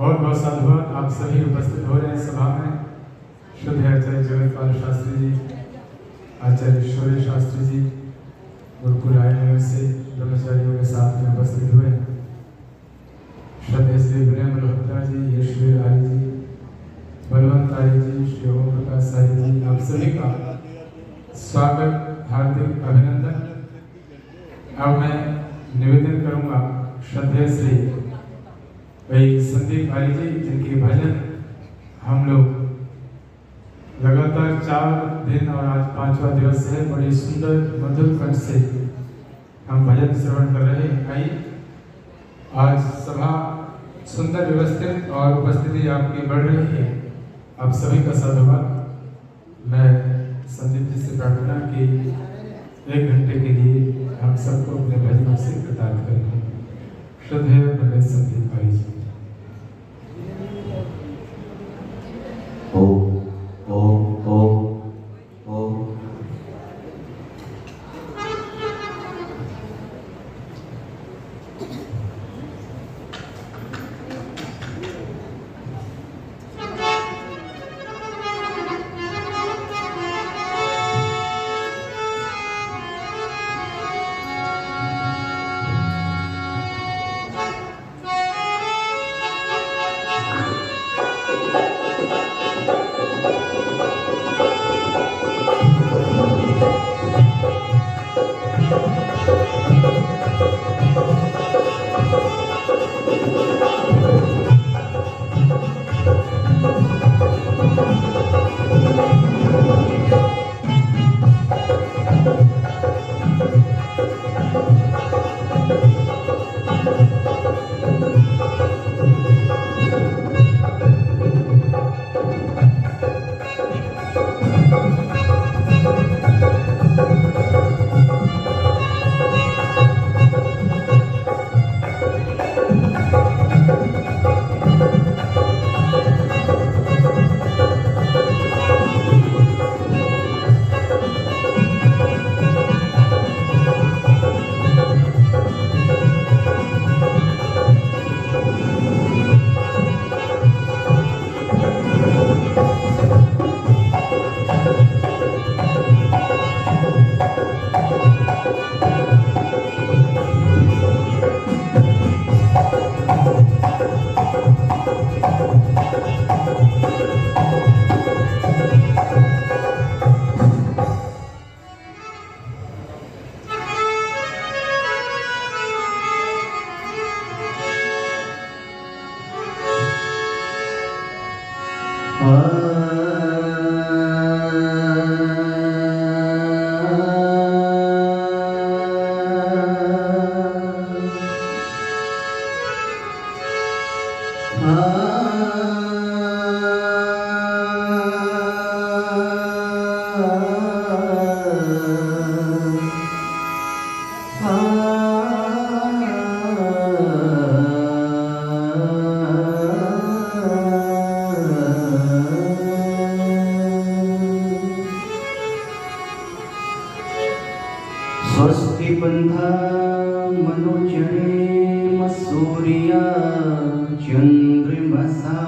बहुत बहुत साधुवाद। आप सभी उपस्थित हो रहे हैं सभा में। शुद्ध आचार्य जगतपाल शास्त्री जी, आचार्य शौर्य शास्त्री जी गुरुकुल आए नगर से ब्रह्मचारियों के साथ में उपस्थित हुए। श्रद्धेय श्री विनय मल्होत्रा जी, यशवीर आर्य जी, बलवंत आर्य जी, श्री ओम प्रकाश आर्य जी, आप सभी का स्वागत, हार्दिक अभिनंदन। अब मैं निवेदन करूंगा श्रद्धेय श्री भाई संदीप आर्य जी, जिनके भजन हम लोग लगातार 4 दिन और आज 5वां दिवस है, बड़ी सुंदर मधुर कंठ से हम भजन श्रवण कर रहे हैं। आइए, आज सभा सुंदर व्यवस्थित और उपस्थिति आपकी बढ़ रही है। आप सभी का साधुवाद। मैं संदीप जी से प्रार्थना की 1 घंटे के लिए हम सबको अपने भजनों से कृतार्थ करें। श्रद्धेय पंडित संदीप आर्य जी। ओम ओम ओम ओम। स्वस्ति बंधा मनोजने सूर्या चंद्रमसा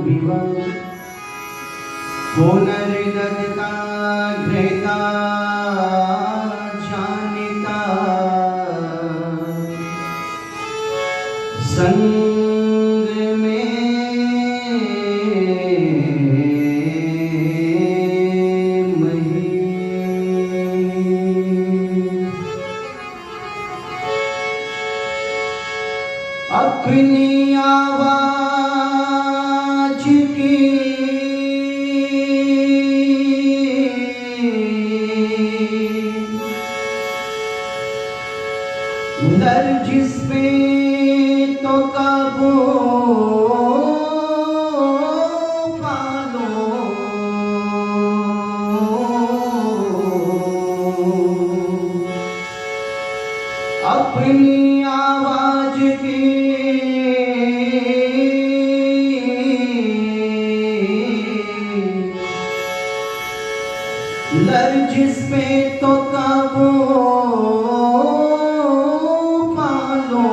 विवा पुनर्दत्ता घृता जानिता संग में मही अपनी आवाज की नरजिस पे तो काबू पालो अपनी आवाज की नरजिस पे तो काबू पालो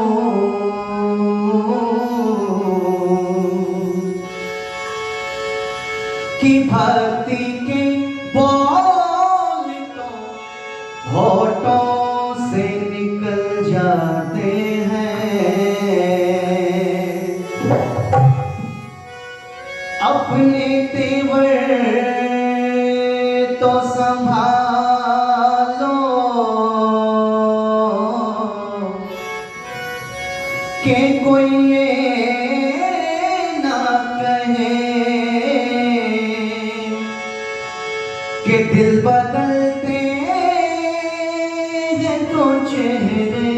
भक्ति के बोल तो होठों से निकल जाते हैं। अपने तेवर तो संभालो कि कोई ये ना कहे कि दिल बदलते हैं तो चेहरे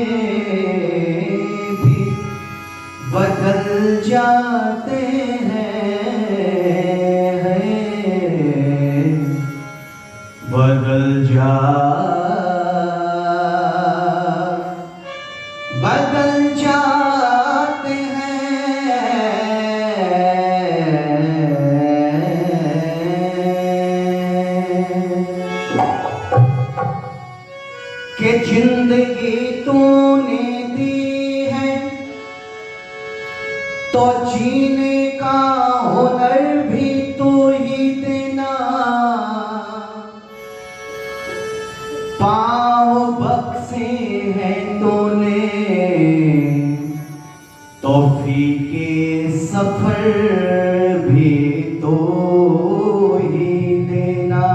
भी बदल जाते हैं, बदल जाते हैं। कि जिंदगी तूने दी है तो जीने का हुनर भी तू ही देना। पाँव बख्शे हैं तूने तौफीके सफर भी तो ही देना।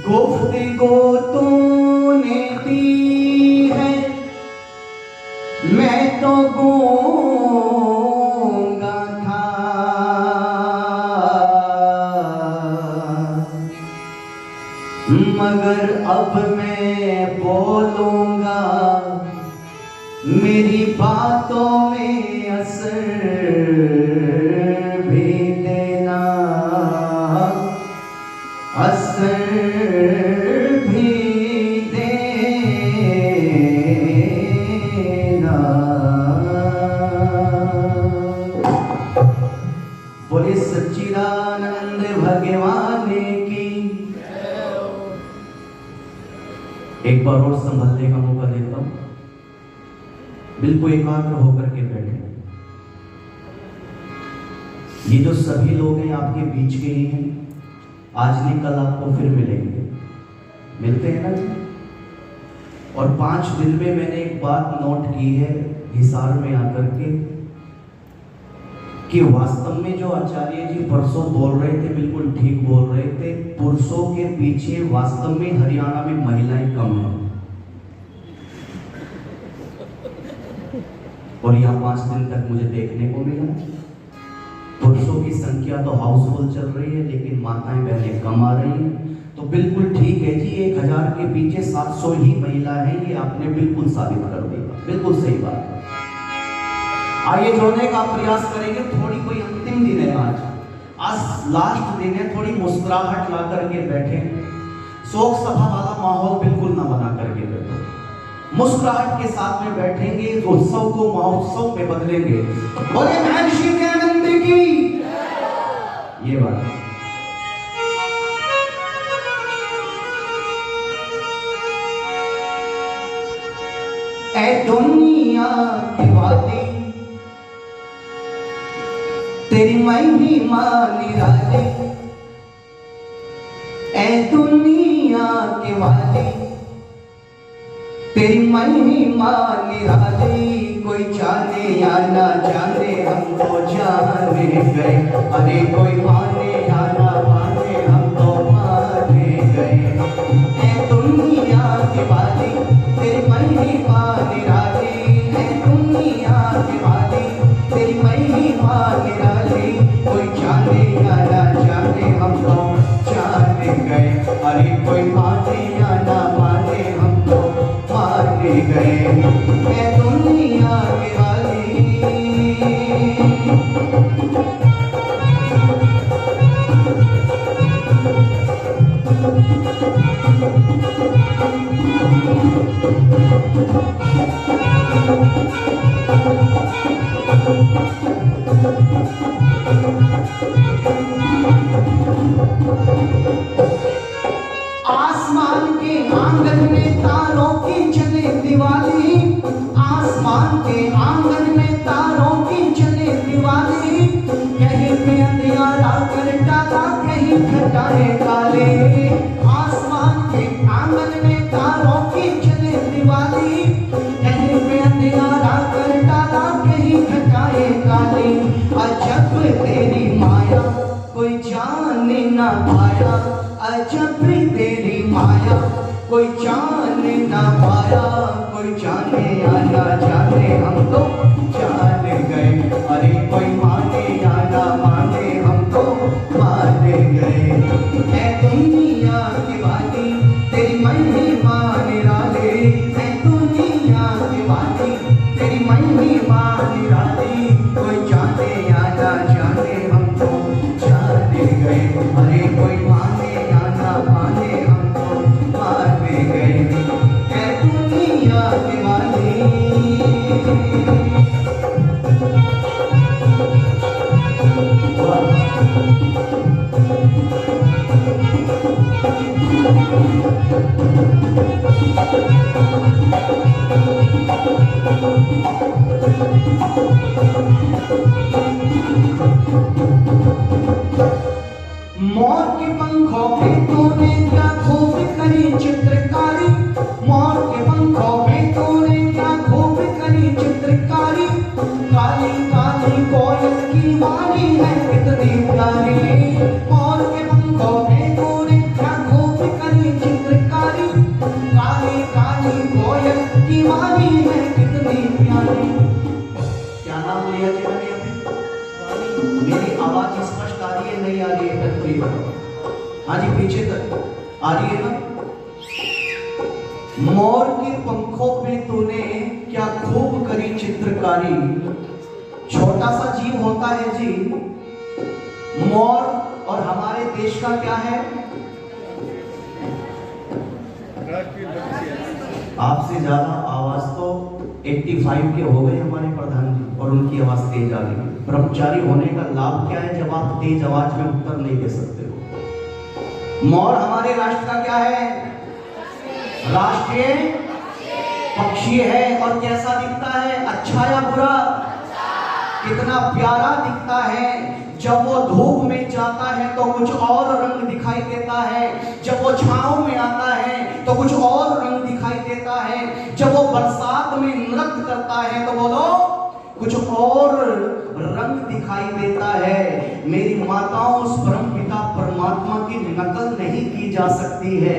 गुफ्तगू तूने दी है मैं तो गूंगा था, मगर अब मैं बोलूंगा मेरी बातों में असर भी देना, असर भी देना। बोले सच्चिदानंद भगवान की। एक बार और संभलने का मौका देता हूं, बिल्कुल एकाग्र होकर के बैठे। ये जो सभी लोग हैं आपके बीच के ही हैं, आज नहीं कल आपको फिर मिलेंगे, मिलते हैं ना जी। और 5 दिन में मैंने एक बात नोट की है हिसार में आकर के कि वास्तव में जो आचार्य जी परसों बोल रहे थे बिल्कुल ठीक बोल रहे थे। पुरुषों के पीछे वास्तव में हरियाणा में महिलाएं कम हैं। और यहाँ 5 दिन तक मुझे देखने को मिला पुरुषों की संख्या तो हाउसफुल चल रही है लेकिन माताएं बहनें कम आ रही हैं। तो बिल्कुल ठीक है जी, 1000 के पीछे 700 ही महिला है, ये आपने बिल्कुल साबित कर दिया, बिल्कुल सही बात है। आइए जोड़ने का प्रयास करेंगे। थोड़ी कोई अंतिम दिन है, आज लास्ट दिन है, थोड़ी मुस्कुराहट ला करके बैठे, शोक सभा वाला माहौल बिल्कुल ना बना करके बैठो, मुस्कुराहट के साथ में बैठेंगे, उत्सव को महोत्सव में बदलेंगे। बोले महर्षि दयानंद की ये बात। ऐ दुनिया की वाली तेरी महिमा निराली, ऐ दुनिया के वाली तेरी महिमा निराली। कोई जाने या ना जाने हम तो जाने गए, अरे कोई माने या ना माने हम तो माने गए। ऐ दुनिया के वाली तेरी महिमा निराली, ऐ दुनिया के वाली तेरी महिमा निराली। कोई जाने या ना जाने हम तो जाने गए, अरे कोई माने या ना माने हम तो माने गए। मैं दुनिया के वाली आसमान के आंगन में तारों की चले दिवाली, आसमान के आंगन में तारों की चले दिवाली। कहीं पे ना पाया, अजब तेरी माया, कोई जान ना पाया, कोई जाने या ना जाने, हम तो जान गए। अरे कोई माने या ना माने, हम तो मान गए। है दुनिया की बाती तेरी महिमा निराली, है दुनिया की बाती तेरी महिमा निराली, कोई जाने या ना जाने, हम तो जान गए। अरे कोई माने या ना माने, हम तो मान गए। है दुनिया की बाती। मोर के पंखों पे तूने क्या खूब करी चित्रकारी, मोर के पंखों पे तूने क्या खूब करी चित्रकारी, काली काली कोयल की वाणी है कितनी प्यारी, मोर के पंखों पे तूने क्या खूब करी चित्रकारी, काली काली कोयल की वाणी है कितनी प्यारी। क्या नाम लिया जी मैंने अभी? मेरी आवाज स्पष्ट आ रही है, नहीं आ रही है? हाँ जी, पीछे तक आ रही है ना? मोर के पंखों पे तूने क्या खूब करी चित्रकारी। छोटा सा जीव होता है जी मोर, और हमारे देश का क्या है? आपसे ज्यादा आवाज तो 85 के हो गए हमारे प्रधान जी, और उनकी आवाज तेज आ रही है। ब्रह्मचारी होने का लाभ क्या है जब आप तेज आवाज में उत्तर नहीं दे सकते हो? मोर हमारे राष्ट्र का क्या है? राष्ट्रीय पक्षी है। और कैसा दिखता है? अच्छा या बुरा? कितना प्यारा दिखता है। जब वो धूप में जाता है तो कुछ और रंग दिखाई देता है, जब वो छांव में आता है तो कुछ और रंग दिखाई देता है, जब वो बरसात में नृत्य करता है तो बोलो कुछ और रंग दिखाई देता है। मेरी माताओं, उस परमपिता परमात्मा की नकल नहीं की जा सकती है।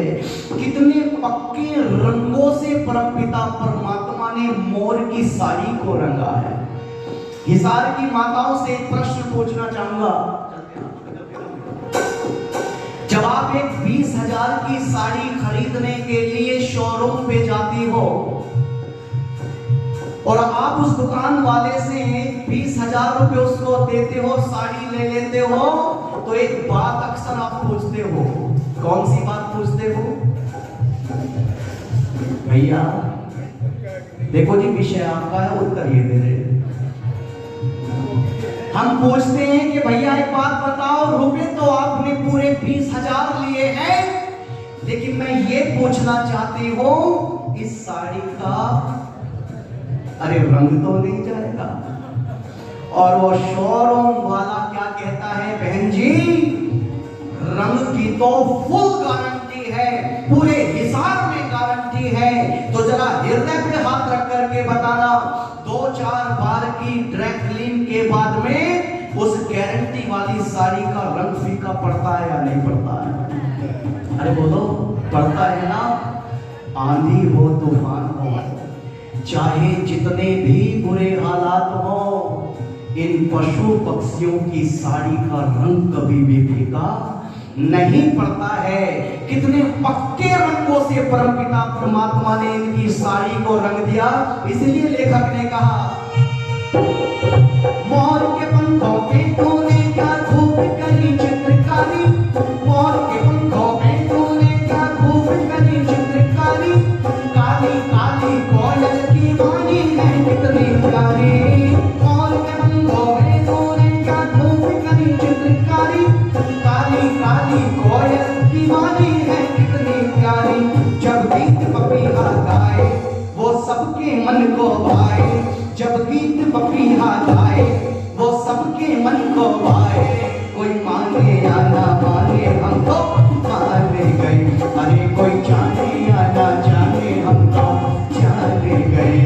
कितने पक्के रंगों से परमपिता परमात्मा ने मोर की साड़ी को रंगा है। हिसार की माताओं से एक प्रश्न पूछना चाहूंगा। जब आप एक 20,000 की साड़ी खरीदने के लिए शोरूम पे जाती हो और आप उस दुकान वाले से 20,000 रुपए उसको देते हो, साड़ी ले लेते हो, तो एक बात अक्सर आप पूछते हो। कौन सी बात पूछते हो? भैया देखो जी, विषय आपका है, उत्तर ये दे रहे। हम पूछते हैं कि भैया एक बात बताओ, रुपए तो आपने पूरे 20,000 लिए हैं, लेकिन मैं ये पूछना चाहती हूं इस साड़ी का अरे रंग तो नहीं जाएगा? और वो शोरूम वाला क्या कहता है? बहन जी रंग की तो फुल गारंटी है, पूरे हिसाब में गारंटी है। तो जरा हृदय पे हाथ रख करके बताना, 2-4 बार की ड्राई क्लीन के बाद में उस गारंटी वाली साड़ी का रंग फीका पड़ता है या नहीं पड़ता है? अरे बोलो, पड़ता है ना? आंधी हो तूफान हो, चाहे जितने भी बुरे हालात हो, इन पशु पक्षियों की साड़ी का रंग कभी भी फीका नहीं पड़ता है। कितने पक्के रंगों से परमपिता परमात्मा ने इनकी साड़ी को रंग दिया। इसलिए लेखक ने कहा, मोर के पंखों पे तूने क्या खूब करी चित्रकारी, मोर के पंखों पे तूने क्या खूब करी चित्रकारी, काली काली कोयल की वाणी है कितनी प्यारी, मोर के पंखों पे तूने क्या खूब करी चित्रकारी, काली काली कोयल की वाणी है कितनी प्यारी। जब गीत पपीहा गाए वो सबके मन को भाए, जब गीत पपीहा गाए वो सबके मन को भाए, कोई माने या ना माने हम तो मान गए। अरे कोई जाने या ना जाने हम तो जान गए।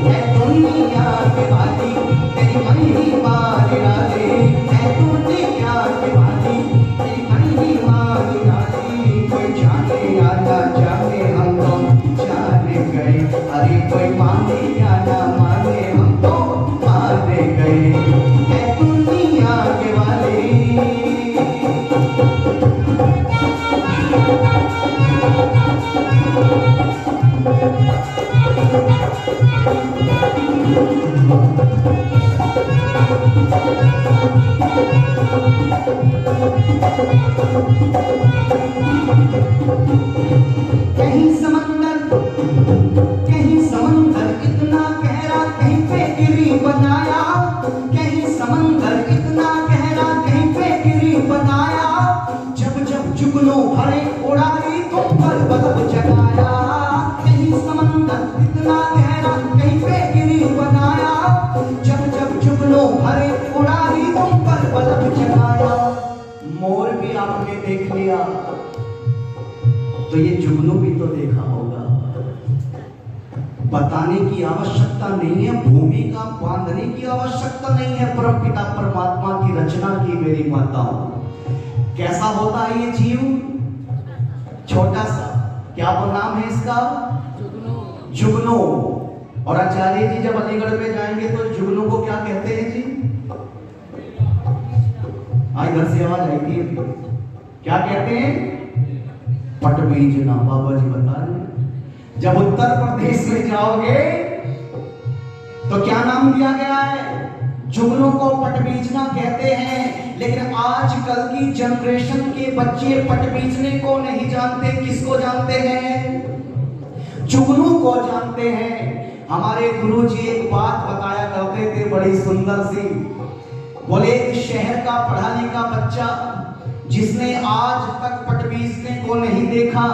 है दुनिया के वाली तेरी महिमा निराली, है दुनिया के वाली तेरी महिमा कहीं समंदर इतना गहरा कहीं पे गिरी बनाया, कहीं समंदर इतना गहरा कहीं पे गिरी बनाया, जब जब जुगनू भरे उड़ारी तुम पर बल्ब जगाया। कहीं समंदर इतना गहरा कहीं पे गिरी बनाया, जब जब जुगनू भरे उड़ारी तुम पर बल्ब जगाया। मोर भी आपने देख लिया तो ये जुगनू भी तो देखा होगा। बताने की आवश्यकता नहीं है, भूमिका बांधने की आवश्यकता नहीं है। परमपिता परमात्मा की रचना की मेरी माताओं, कैसा होता है ये जीव? छोटा सा, क्या वो नाम है इसका? जुगनू। और आचार्य जी जब अलीगढ़ में जाएंगे तो जुगनू को क्या कहते हैं जी? आज घर से आवाज आई थी, क्या कहते हैं? पटबीजना। बाबा जी बता रहे हैं जब उत्तर प्रदेश में जाओगे तो क्या नाम दिया गया है? जुगनू को पटबीजना कहते हैं। लेकिन आजकल की जनरेशन के बच्चे पटबीजने को नहीं जानते, किसको जानते हैं? जुगनू को जानते हैं। हमारे गुरुजी एक बात बताया करते थे बड़ी सुंदर सी, बोले इस शहर का पढ़ा लिखा बच्चा जिसने आज तक पटबीजने को नहीं देखा,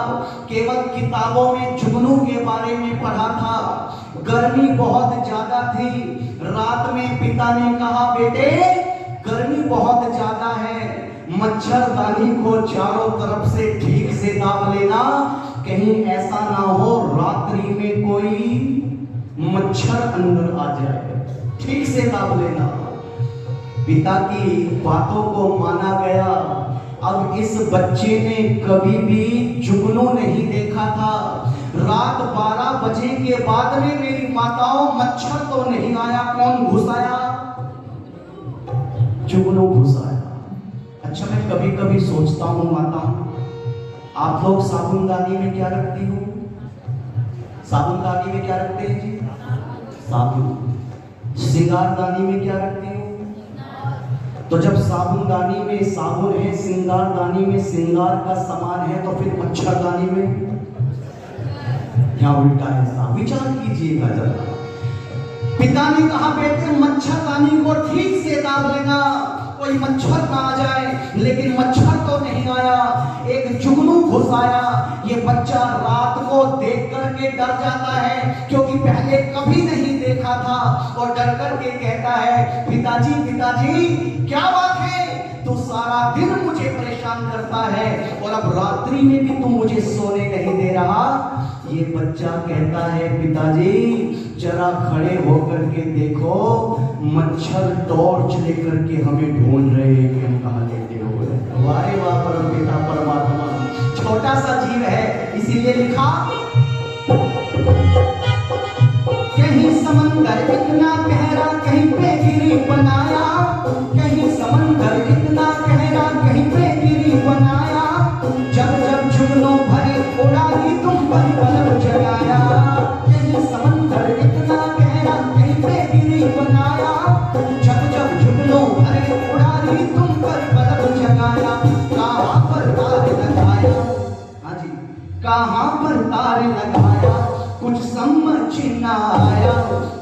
केवल किताबों में जुगनू के बारे में पढ़ा था। गर्मी बहुत ज्यादा थी, रात में पिता ने कहा बेटे गर्मी बहुत ज्यादा है, मच्छरदानी को चारों तरफ से ठीक से दाब लेना, कहीं ऐसा ना हो रात्रि में कोई मच्छर अंदर आ जाए, ठीक से दाब लेना। पिता की बातों को माना गया। अब इस बच्चे ने कभी भी जुगनू नहीं देखा था। रात 12 बजे के बाद में मेरी माताओं मच्छर तो नहीं आया, कौन घुस आया? जुगनू घुस आया। अच्छा, मैं कभी कभी सोचता हूं माताओं, आप लोग साबुनदानी में क्या रखती हो? साबुनदानी में क्या रखते हैं जी? साबुन। श्रृंगारदानी में क्या रखती हो? तो जब साबुनदानी में साबुन है, श्रृंगारदानी में श्रृंगार का सामान है, तो फिर मच्छरदानी में क्या उल्टा है? साहब विचार कीजिएगा जरा। पिता ने कहा बेटे मच्छरदानी को ठीक से दाब लेना, कोई मच्छर ना आ जाए, लेकिन मच्छर तो नहीं आया। एक जुगनू घुस आया। ये बच्चा रात को देख करके डर जाता है, क्योंकि पहले कभी नहीं देखा था, और डर करके कहता है पिताजी पिताजी क्या बात है, तू सारा दिन मुझे परेशान करता है और अब रात्रि में भी तू मुझे सोने नहीं दे रहा। ये बच्चा कहता है पिताजी जरा खड़े होकर के देखो, मच्छर टॉर्च लेकर के हमें ढूंढ रहे हैं कि हम कहां लेते हुए। वारे वाह परमपिता परमात्मा, छोटा सा जीव है इसीलिए लिखा कहीं समंदर इतना गहरा कहीं पे गिरी बनाया, कहीं समंदर इतना गहरा कहीं पे गिरी बनाया, जब जब जुगनू भरे उड़ारी तुम पर बल्ब जगाया। कहीं समंदर इतना गहरा कहीं पे गिरी बनाया, जब जब जुगनू भरे उड़ारी तुम पर बल्ब जगाया। कहां पर तार लगाया? हाँ जी, कहां पर तार लगाया कुछ समझ ना आया,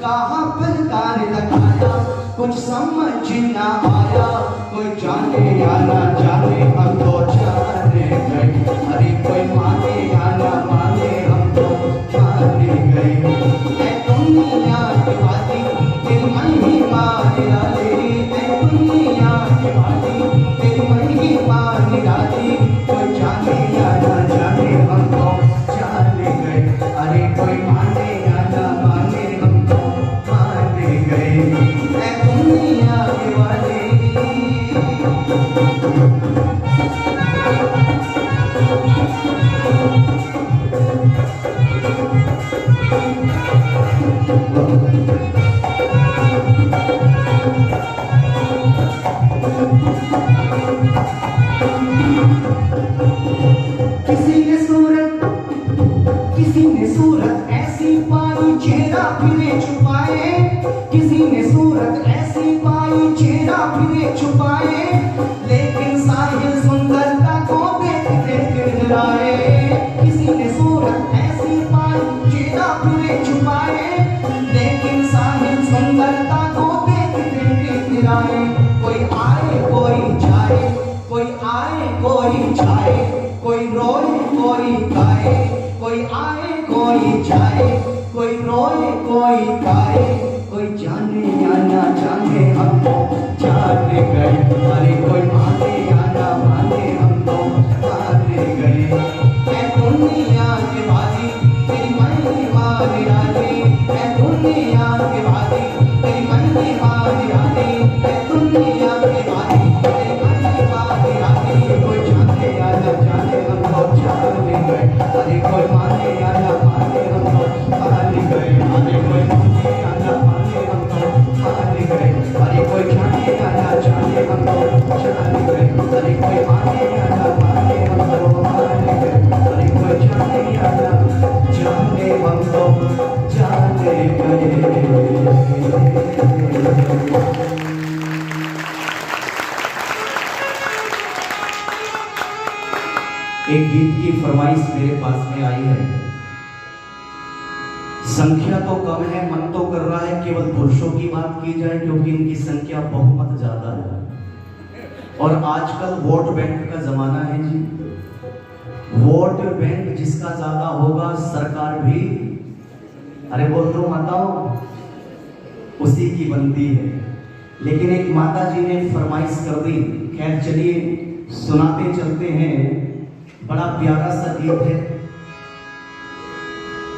कहां पर तार लगाया कुछ समझ ना आया। कोई जाने या ना जाने हम तो जाने गए, अरे कोई माने या ना माने हम तो जाने गए। ऐ दुनिया की बाती दिल मन ही मान डाले, ऐ दुनिया की बाती दिल मन ही मान डाले। कोई जाने या ना जाने हम तो जाने गए, अरे कोई माने या ना माने हम तो माने गए। ऐ दुनिया के वाले किसी ने सूरत ऐसी पाई चेहरा फिरे छुपाए, किसी ने एक गीत की फरमाइश मेरे पास में आई है। संख्या तो कम है, मन तो कर रहा है केवल पुरुषों की बात की जाए, क्योंकि इनकी संख्या बहुमत ज्यादा है। और आजकल वोट बैंक का जमाना है जी। वोट बैंक जिसका ज्यादा होगा, सरकार भी, अरे बोल दो माताओं, उसी की बनती है। लेकिन एक माता जी ने फरमाइश कर दी। खैर चलिए सुनाते चलते हैं। बड़ा प्यारा सा गीत है,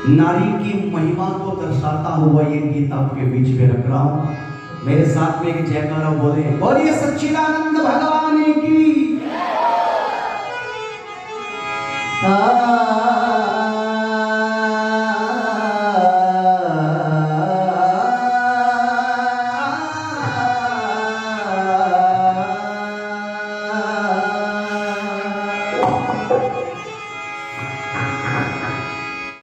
नारी की महिमा को दर्शाता हुआ ये गीत आपके बीच में रख रहा हूं। मेरे साथ में एक जयकारा बोले, बोलिए सच्चिदानंद भगवान की।